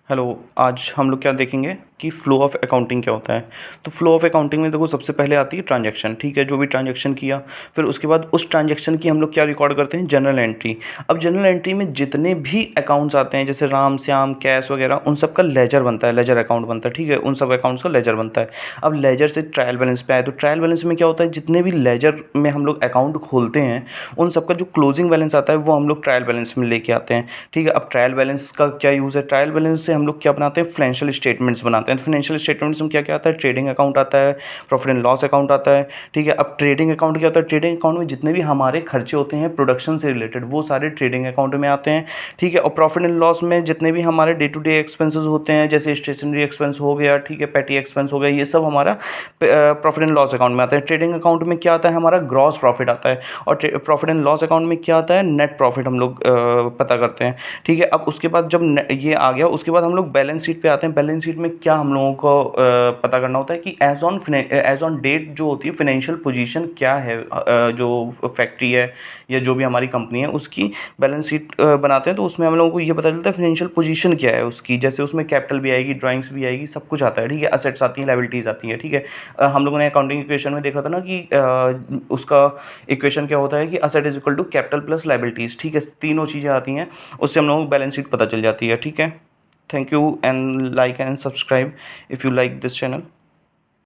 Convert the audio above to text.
Hello. आज हम लोग क्या देखेंगे कि फ़्लो ऑफ़ अकाउंटिंग क्या होता है। तो फ़्लो ऑफ़ अकाउंटिंग में देखो सबसे पहले आती है ट्रांजैक्शन, ठीक है, जो भी ट्रांजैक्शन किया, फिर उसके बाद उस ट्रांजैक्शन की हम लोग क्या रिकॉर्ड करते हैं, जर्नल एंट्री। अब जर्नल एंट्री में जितने भी अकाउंट्स आते हैं जैसे राम, श्याम, कैश वगैरह, उन सब का लेजर बनता है, लेजर अकाउंट बनता है, ठीक है, उन सब अकाउंट्स का लेजर बनता है। अब लेजर से ट्रायल बैलेंस पे आए तो ट्रायल बैलेंस में क्या होता है, जितने भी लेजर में हम लोग अकाउंट खोलते हैं उन सब का जो क्लोजिंग बैलेंस आता है वो हम लोग ट्रायल बैलेंस में लेके आते हैं, ठीक है। अब ट्रायल बैलेंस का क्या यूज़ है, ट्रायल बैलेंस से हम लोग क्या बनाते हैं, फाइनेंशियल स्टेटमेंट्स बनाते हैं। फाइनेंशियल स्टेटमेंट्स में क्या क्या आता है, ट्रेडिंग अकाउंट आता है, प्रॉफिट एंड लॉस अकाउंट आता है, ठीक है। अब ट्रेडिंग अकाउंट क्या होता है, ट्रेडिंग अकाउंट में जितने भी हमारे खर्चे होते हैं प्रोडक्शन से रिलेटेड वो सारे ट्रेडिंग अकाउंट में आते हैं, ठीक है। और प्रॉफिट एंड लॉस में जितने भी हमारे डे टू डे एक्सपेंसेस होते हैं जैसे स्टेशनरी एक्सपेंस हो गया, ठीक है, पेटी एक्सपेंस हो गया, ये सब हमारा प्रॉफिट एंड लॉस अकाउंट में आता है। ट्रेडिंग अकाउंट में क्या आता है, हमारा ग्रॉस प्रॉफिट आता है। और प्रॉफिट एंड लॉस अकाउंट में क्या आता है, नेट प्रॉफिट हम लोग पता करते हैं, ठीक है। अब उसके बाद जब ये आ गया उसके बाद हम लोग बैलेंस शीट पे आते हैं। बैलेंस शीट में क्या हम लोगों को पता करना होता है कि एज ऑन डेट जो होती है फाइनेंशियल पोजीशन क्या है, जो फैक्ट्री है या जो भी हमारी कंपनी है उसकी बैलेंस शीट बनाते हैं तो उसमें हम लोगों को ये पता चलता है फाइनेंशियल पोजीशन क्या है उसकी। जैसे उसमें कैपिटल भी आएगी, ड्राइंग्स भी आएगी, सब कुछ आता है, ठीक है, असेट्स आती हैं, लायबिलिटीज़ आती हैं, ठीक है। हम लोगों ने अकाउंटिंग इक्वेशन में देखा था ना कि उसका इक्वेशन क्या होता है कि asset is equal to capital plus liabilities, ठीक है, तीनों चीज़ें आती हैं, उससे हम लोगों को बैलेंस शीट पता चल जाती है, ठीक है। Thank you and like and subscribe if you like this channel.